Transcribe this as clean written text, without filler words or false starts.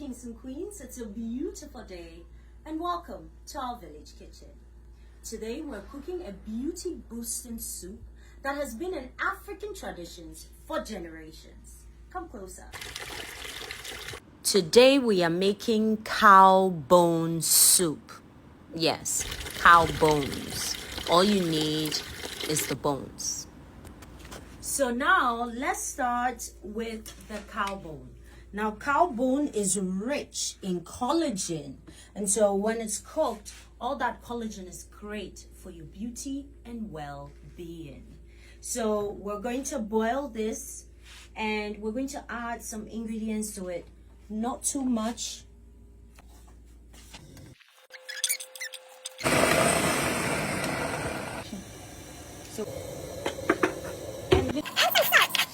kings and queens. It's a beautiful day and welcome to our village kitchen. Today we're cooking a beauty boosting soup that has been in African traditions for generations. Come closer. Today we are making cow bone soup. Yes, cow bones. All you need is the bones. So now let's start with the cow bone. Now cow bone is rich in collagen, and so when it's cooked, all that collagen is great for your beauty and well-being. So we're going to boil this and we're going to add some ingredients to it. Not too much. So